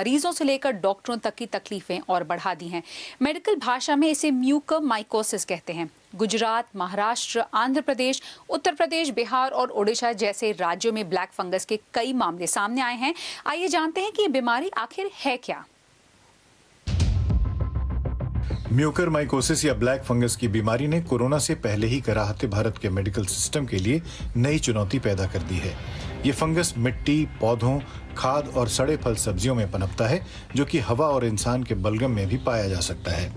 मरीजों से लेकर डॉक्टरों तक की तकलीफें और बढ़ा दी हैं। मेडिकल भाषा में इसे म्यूकरमाइकोसिस कहते हैं। गुजरात, महाराष्ट्र, आंध्र प्रदेश, उत्तर प्रदेश, बिहार और ओडिशा जैसे राज्यों में ब्लैक फंगस के कई मामले सामने आए हैं। आइए जानते हैं कि ये बीमारी आखिर है क्या। म्यूकरमाइकोसिस या ब्लैक फंगस की बीमारी ने कोरोना से पहले ही कराहते भारत के मेडिकल सिस्टम के लिए नई चुनौती पैदा कर दी है। ये फंगस मिट्टी, पौधों, खाद और सड़े फल सब्जियों में पनपता है, जो कि हवा और इंसान के बलगम में भी पाया जा सकता है।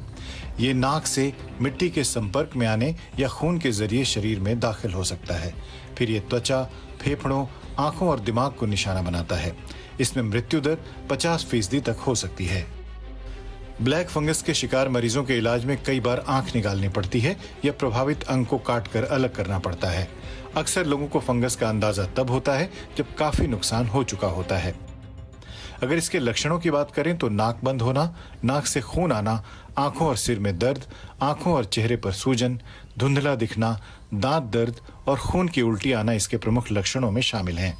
ये नाक से मिट्टी के संपर्क में आने या खून के जरिए शरीर में दाखिल हो सकता है। फिर ये त्वचा, फेफड़ों, आंखों और दिमाग को निशाना बनाता है। इसमें मृत्यु दर 50% तक हो सकती है। ब्लैक फंगस के शिकार मरीजों के इलाज में कई बार आंख निकालनी पड़ती है या प्रभावित अंग को काटकर अलग करना पड़ता है। अक्सर लोगों को फंगस का अंदाजा तब होता है जब काफी नुकसान हो चुका होता है। अगर इसके लक्षणों की बात करें तो नाक बंद होना, नाक से खून आना, आंखों और सिर में दर्द, आंखों और चेहरे पर सूजन, धुंधला दिखना, दांत दर्द और खून की उल्टी आना इसके प्रमुख लक्षणों में शामिल हैं।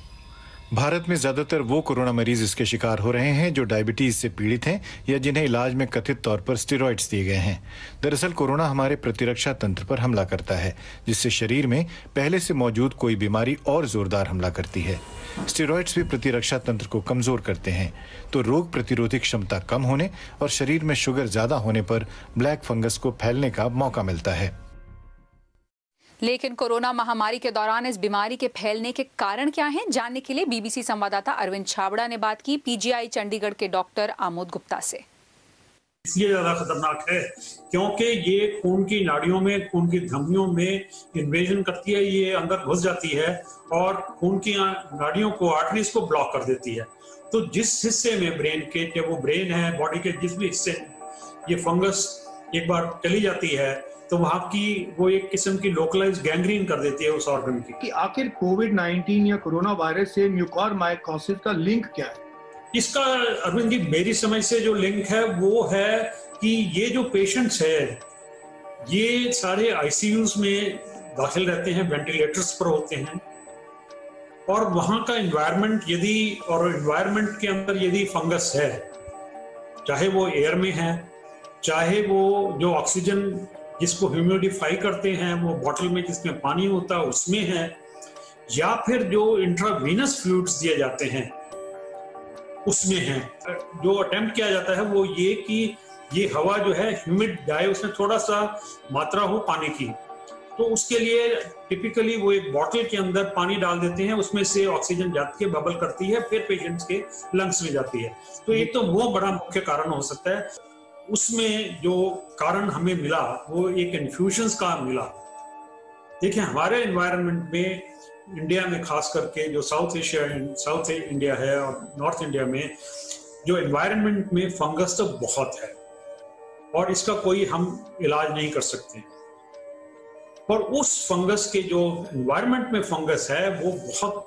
भारत में ज्यादातर वो कोरोना मरीज इसके शिकार हो रहे हैं जो डायबिटीज से पीड़ित हैं या जिन्हें इलाज में कथित तौर पर स्टेरॉइड्स दिए गए हैं। दरअसल कोरोना हमारे प्रतिरक्षा तंत्र पर हमला करता है, जिससे शरीर में पहले से मौजूद कोई बीमारी और जोरदार हमला करती है। स्टेरॉइड्स भी प्रतिरक्षा तंत्र को कमजोर करते हैं, तो रोग प्रतिरोधी क्षमता कम होने और शरीर में शुगर ज्यादा होने पर ब्लैक फंगस को फैलने का मौका मिलता है। लेकिन कोरोना महामारी के दौरान इस बीमारी के फैलने के कारण क्या हैं, जानने के लिए बीबीसी संवाददाता अरविंद छाबड़ा ने बात की पीजीआई चंडीगढ़ के डॉक्टर आमोद गुप्ता से। इसलिए ज्यादा खतरनाक है क्योंकि ये खून की नाड़ियों में, खून की धमनियों में इन्वेजन करती है, ये अंदर घुस जाती है और खून की नाड़ियों को, आर्टरीज को ब्लॉक कर देती है। तो जिस हिस्से में ब्रेन के, चाहे वो ब्रेन है, बॉडी के जिस भी हिस्से में ये फंगस एक बार चली जाती है तो वहां की वो एक किस्म की लोकलाइज गैंग्रीन कर देती है उस ऑर्गन की। कि आखिर कोविड-19 या कोरोना वायरस से म्यूकरमाइकोसिस का लिंक क्या है? इसका अरविंद जी, मेरी समझ से जो लिंक है वो है कि ये जो पेशेंट्स है ये सारे आईसीयूज में दाखिल रहते हैं, वेंटिलेटर्स पर होते हैं और वहां का एनवायरनमेंट एनवायरनमेंट के अंदर यदि फंगस है, चाहे वो एयर में है, चाहे वो जो ऑक्सीजन जिसको ह्यूमिडिफाई करते हैं वो बॉटल में जिसमें पानी होता है उसमें है, या फिर जो इंट्रावीनस फ्लूइड्स दिए जाते हैं उसमें है। जो अटेम्प्ट किया जाता है वो ये कि ये हवा जो है ह्यूमिड जाए, उसमें थोड़ा सा मात्रा हो पानी की, तो उसके लिए टिपिकली वो एक बॉटल के अंदर पानी डाल देते हैं, उसमें से ऑक्सीजन जाती है, बबल करती है, फिर पेशेंट्स के लंग्स में जाती है। तो एक तो वो बड़ा मुख्य कारण हो सकता है। उसमें जो कारण हमें मिला वो एक इन्फ्यूजन्स का मिला। देखिए, हमारे एनवायरनमेंट में इंडिया में खास करके जो साउथ इंडिया है और नॉर्थ इंडिया में जो एनवायरनमेंट में फंगस तो बहुत है और इसका कोई हम इलाज नहीं कर सकते। और उस फंगस के जो एनवायरनमेंट में फंगस है वो बहुत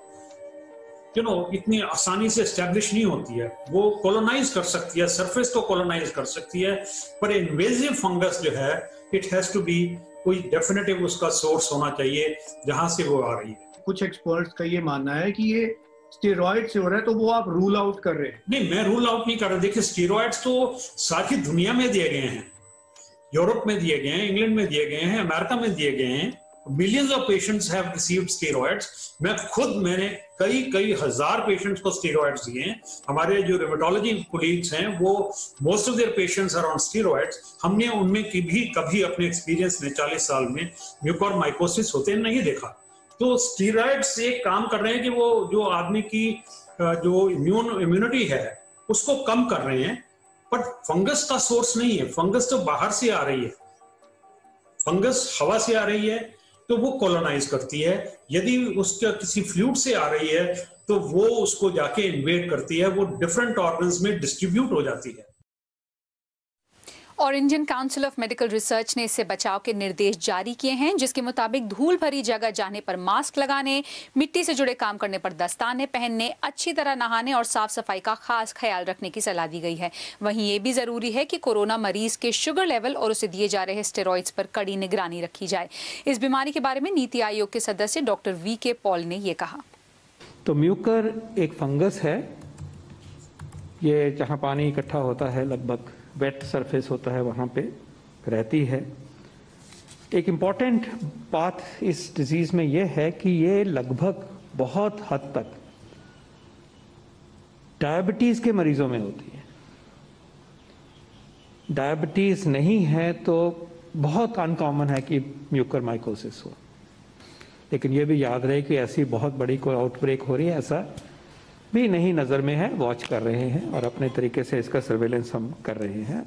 इतनी आसानी से एस्टेब्लिश नहीं होती है। वो कॉलोनाइज कर सकती है, सरफेस को कॉलोनाइज कर सकती है, पर इन्वेजिव फंगस जो है इट हैज टू बी कोई डेफिनेटिव उसका सोर्स होना चाहिए जहां से वो आ रही है। कुछ एक्सपर्ट्स का ये मानना है कि ये स्टेरॉइड से हो रहा है, तो वो आप रूल आउट कर रहे हैं? नहीं, मैं रूल आउट नहीं कर रहा। देखिए, स्टेरॉइड्स तो सारी दुनिया में दिए गए हैं, यूरोप में दिए गए हैं, इंग्लैंड में दिए गए हैं, अमेरिका में दिए गए हैं। Millions of patients have received steroids. मैंने कई हजार पेशेंट्स को स्टेरॉइड्स दिए हैं। हमारे जो रिमेटोलॉजी कोलीग्स हैं वो most of their patients are on steroids. हमने उनमें कभी अपने एक्सपीरियंस में 40 साल में म्यूकरमाइकोसिस होते नहीं देखा। तो स्टेरॉइड्स एक काम कर रहे हैं कि वो जो आदमी की जो इम्यूनिटी है उसको कम कर रहे हैं, बट फंगस का सोर्स नहीं है। फंगस तो बाहर से आ रही है, फंगस हवा से आ रही है तो वो कॉलोनाइज करती है। यदि उसका किसी फ्लूइड से आ रही है तो वो उसको जाके इन्वेड करती है, वो डिफरेंट ऑर्गन्स में डिस्ट्रीब्यूट हो जाती है। और Indian council of medical research ने इससे बचाव के निर्देश जारी किए हैं, जिसके मुताबिक धूल भरी जगह जाने पर मास्क लगाने, मिट्टी से जुड़े काम करने पर दस्ताने पहनने, अच्छी तरह नहाने और साफ सफाई का खास ख्याल रखने की सलाह दी गई है। वहीं ये भी जरूरी है कि कोरोना मरीज के शुगर लेवल और उसे दिए जा रहे स्टेरॉइड्स पर कड़ी निगरानी रखी जाए। इस बीमारी के बारे में नीति आयोग के सदस्य डॉक्टर वी.के. पॉल ने ये कहा। तो म्यूकर एक फंगस है ये जहाँ पानी इकट्ठा होता है, लगभग वेट सरफेस होता है, वहाँ पे रहती है। एक इम्पॉर्टेंट बात इस डिजीज़ में ये है कि ये लगभग बहुत हद तक डायबिटीज़ के मरीजों में होती है। डायबिटीज़ नहीं है तो बहुत अनकॉमन है कि म्यूकरमाइकोसिस हो, लेकिन ये भी याद रहे कि ऐसी बहुत बड़ी कोई आउटब्रेक हो रही है ऐसा भी नहीं नज़र में है। वॉच कर रहे हैं और अपने तरीके से इसका सर्वेलेंस हम कर रहे हैं।